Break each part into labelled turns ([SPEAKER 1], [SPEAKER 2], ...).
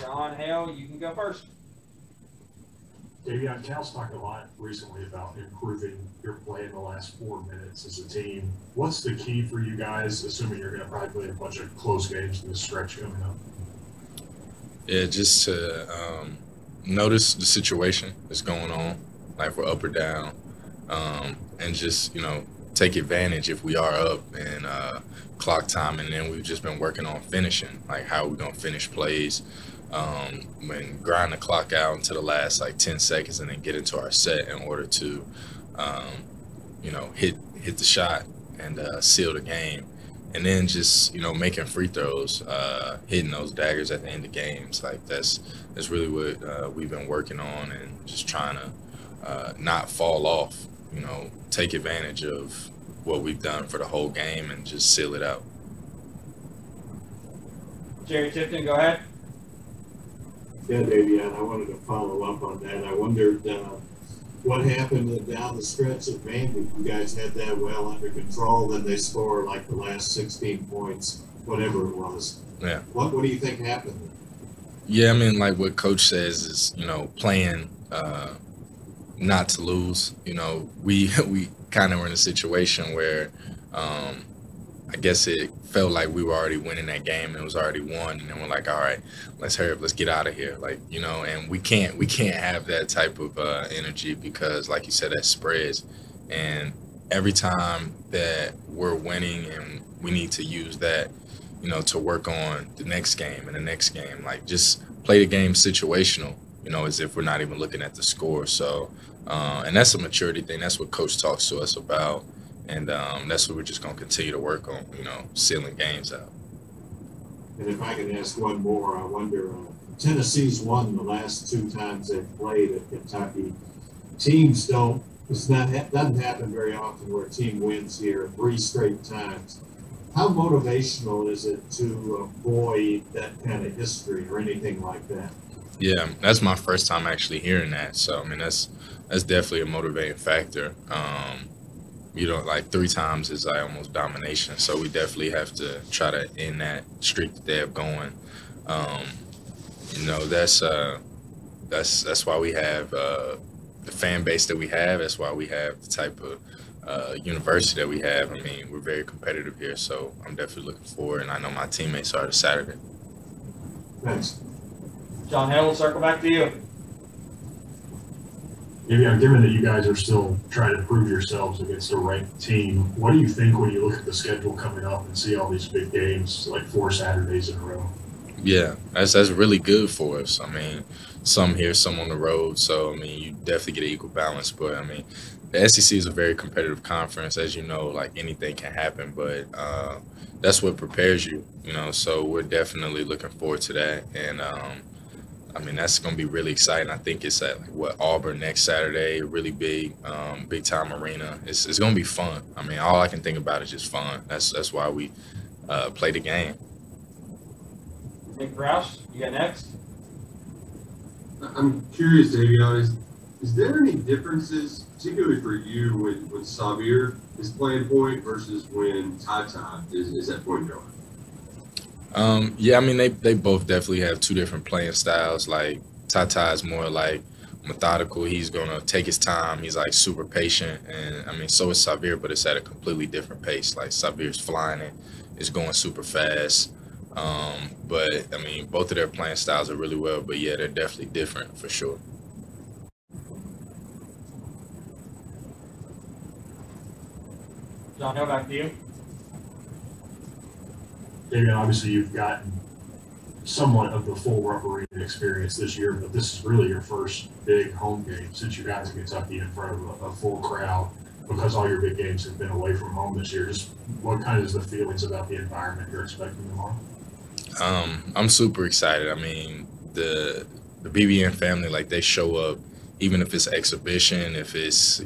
[SPEAKER 1] John Hale, you can go first.
[SPEAKER 2] Davion, Cal's talked a lot recently about improving your play in the last 4 minutes as a team. What's the key for you guys, assuming you're going to probably play a bunch of close games in this stretch coming up?
[SPEAKER 3] Yeah, just to notice the situation that's going on, like we're up or down, and just, take advantage if we are up and clock time. And then we've just been working on finishing, like how we're going to finish plays. When grind the clock out into the last like 10 seconds and then get into our set in order to, hit the shot and seal the game. And then just, making free throws, hitting those daggers at the end of games. Like that's really what we've been working on, and just trying to not fall off, take advantage of what we've done for the whole game and just seal it out.
[SPEAKER 1] Jerry Tipton, go ahead.
[SPEAKER 4] Yeah, Davion, I wanted to follow up on that. I wondered what happened down the stretch at Maine. You guys had that well under control, then they score like the last 16 points, whatever it was.
[SPEAKER 3] Yeah.
[SPEAKER 4] What do you think happened?
[SPEAKER 3] Yeah, I mean, like what Coach says is, playing not to lose. We kind of were in a situation where I guess it felt like we were already winning that game and it was already won, and then we're like, all right, let's hurry up, let's get out of here, and we can't have that type of energy, because like you said, that spreads, and every time that we're winning and we need to use that, to work on the next game and the next game, like just play the game situational, as if we're not even looking at the score. So and that's a maturity thing. That's what Coach talks to us about. And that's what we're just going to continue to work on, sealing games out.
[SPEAKER 4] And if I can ask one more, I wonder, Tennessee's won the last 2 times they've played at Kentucky. Teams doesn't happen very often where a team wins here 3 straight times. How motivational is it to avoid that kind of history or anything like that?
[SPEAKER 3] Yeah, that's my first time actually hearing that. So, I mean, that's definitely a motivating factor. Like 3 times is like almost domination. So we definitely have to try to end that streak that they have going. That's why we have the fan base that we have. That's why we have the type of university that we have. I mean, we're very competitive here. So I'm definitely looking forward, and I know my teammates are, to Saturday.
[SPEAKER 4] Thanks.
[SPEAKER 1] John Hale, we'll circle back to you.
[SPEAKER 2] Davion, given that you guys are still trying to prove yourselves against a ranked team, what do you think when you look at the schedule coming up and see all these big games, like 4 Saturdays in a row?
[SPEAKER 3] Yeah, that's really good for us. I mean, some here, some on the road. So, I mean, you definitely get an equal balance. But, I mean, the SEC is a very competitive conference. As you know, like anything can happen. But that's what prepares you, So we're definitely looking forward to that. And, I mean, that's going to be really exciting. I think it's at Auburn next Saturday, a really big time arena. It's going to be fun. I mean, all I can think about is just fun. That's why we play the game.
[SPEAKER 1] Nick Roush, you got next?
[SPEAKER 5] I'm curious, Davion, is there any differences, particularly for you, when Xavier is playing point versus when Tata is at point guard?
[SPEAKER 3] Yeah, I mean, they both definitely have 2 different playing styles. Like Tata is more like methodical. He's gonna take his time. He's like super patient, and I mean, so is Xavier, but it's at a completely different pace. Like Xavier's flying it, it's going super fast. But I mean, both of their playing styles are really well. But yeah, they're definitely different for sure.
[SPEAKER 1] John Hale, back to you.
[SPEAKER 2] Davion, obviously you've gotten somewhat of the full Rupp Arena experience this year, but this is really your first big home game since you got to Kentucky in front of a full crowd, because all your big games have been away from home this year. Just what kind of the feelings about the environment you're expecting tomorrow?
[SPEAKER 3] I'm super excited. I mean, the BBN family, like, they show up, even if it's exhibition, if it's,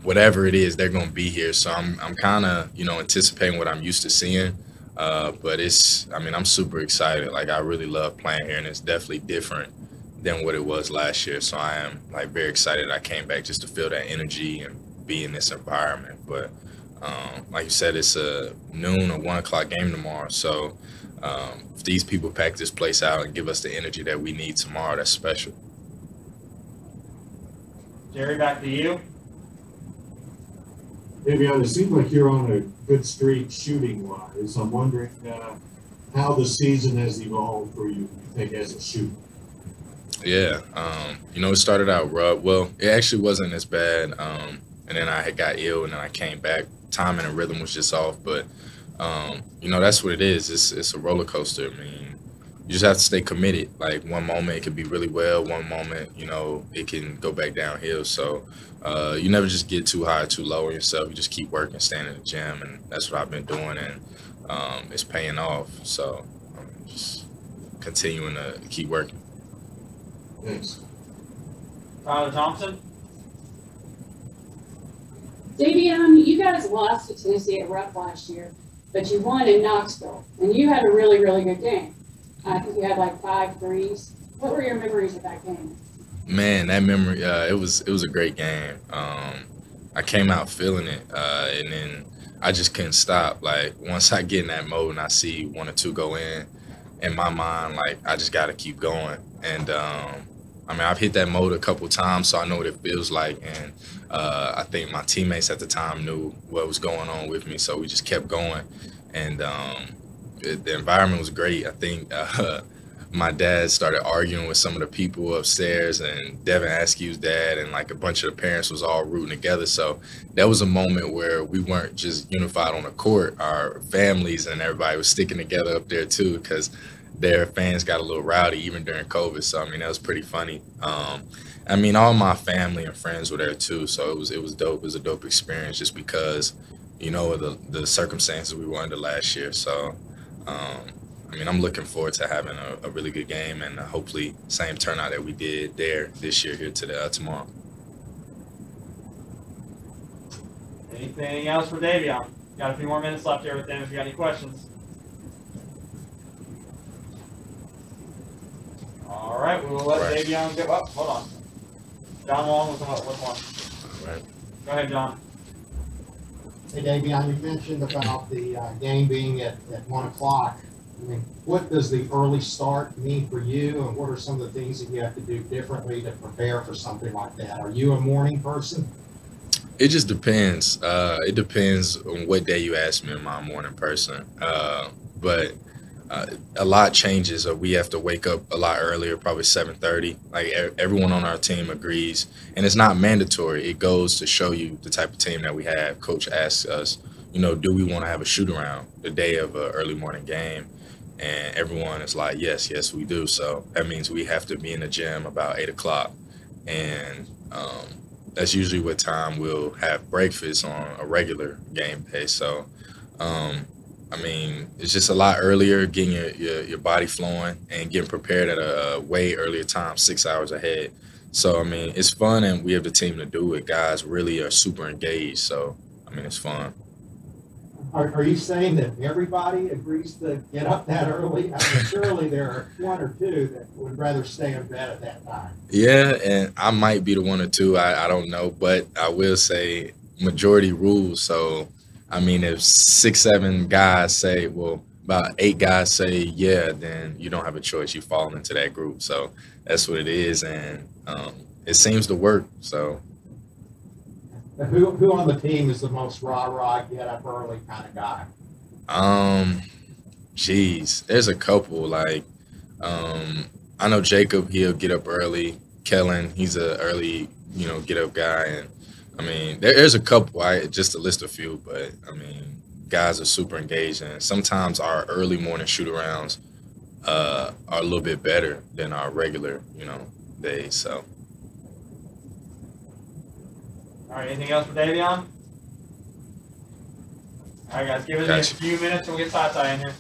[SPEAKER 3] whatever it is, they're going to be here. So I'm kind of, anticipating what I'm used to seeing. But I'm super excited. Like, I really love playing here, and it's definitely different than what it was last year. So I am, like, very excited I came back just to feel that energy and be in this environment. But Like you said, it's a noon or 1 o'clock game tomorrow. So if these people pack this place out and give us the energy that we need tomorrow, that's special.
[SPEAKER 1] Jerry, back to you.
[SPEAKER 4] Davion, it seems like you're on a good streak shooting wise. I'm wondering how the season has evolved for you think, as a shooter.
[SPEAKER 3] Yeah, it started out rough. Well, it actually wasn't as bad. And then I had got ill, and then I came back. Timing and rhythm was just off. But, that's what it is. It's a roller coaster. I mean, you just have to stay committed. Like, one moment it could be really well. One moment, it can go back downhill. So you never just get too high or too low on yourself. You just keep working, staying in the gym. And that's what I've been doing. And it's paying off. So I'm just continuing to keep working.
[SPEAKER 4] Thanks.
[SPEAKER 1] Tyler Thompson.
[SPEAKER 6] Davion, you guys lost to Tennessee at Rupp last year, but you won in Knoxville, and you had a really, really good game. I think you had like 5 threes. What were your memories of that game?
[SPEAKER 3] Man, that memory, it was a great game. I came out feeling it, and then I just couldn't stop. Like, once I get in that mode and I see 1 or 2 go in my mind, like, I just got to keep going. And I've hit that mode a couple times, so I know what it feels like. And I think my teammates at the time knew what was going on with me, so we just kept going. And the environment was great. I think my dad started arguing with some of the people upstairs, and Devin Askew's dad and like a bunch of the parents was all rooting together. So that was a moment where we weren't just unified on the court. Our families and everybody was sticking together up there too, because their fans got a little rowdy even during COVID. So, that was pretty funny. All my family and friends were there too. So it was dope. It was a dope experience just because, of the circumstances we were under last year. So, I'm looking forward to having a really good game and hopefully same turnout that we did there this year here tomorrow.
[SPEAKER 1] Anything else for Davion? Got a few more minutes left here with them if you got any questions. All right, we will let Davion go. Oh, hold on. John Wong with one.
[SPEAKER 3] All right.
[SPEAKER 1] Go ahead, John.
[SPEAKER 7] Hey, Davion, you mentioned about the game being at 1 o'clock. What does the early start mean for you, and what are some of the things that you have to do differently to prepare for something like that? Are you a morning person?
[SPEAKER 3] It just depends. It depends on what day you ask me. Am I a morning person? But a lot changes. We have to wake up a lot earlier, probably 7:30. Like everyone on our team agrees, and it's not mandatory. It goes to show you the type of team that we have. Coach asks us, do we want to have a shoot around the day of an early morning game? And everyone is like, yes, we do. So that means we have to be in the gym about 8 o'clock, and that's usually what time we'll have breakfast on a regular game day. So. It's just a lot earlier, getting your body flowing and getting prepared at a way earlier time, 6 hours ahead. So, it's fun, and we have the team to do it. Guys really are super engaged. So, it's fun.
[SPEAKER 7] Are you saying that everybody agrees to get up that early? Surely there are 1 or 2 that would rather stay in bed at that time.
[SPEAKER 3] Yeah, and I might be the 1 or 2. I don't know, but I will say majority rules. So, if 6, 7 guys say, well, about 8 guys say, yeah, then you don't have a choice. You fall into that group. So that's what it is. And it seems to work. So.
[SPEAKER 7] Who on the team is the most rah-rah, get up early kind of guy?
[SPEAKER 3] There's a couple. Like, I know Jacob, he'll get up early. Kellen, he's a early, get up guy. And there's a couple, just to list a few, but guys are super engaged, and sometimes our early morning shoot-arounds are a little bit better than our regular, days. So.
[SPEAKER 1] All right, anything else for Davion? All right, guys, give it a few minutes and we'll get Tata in here.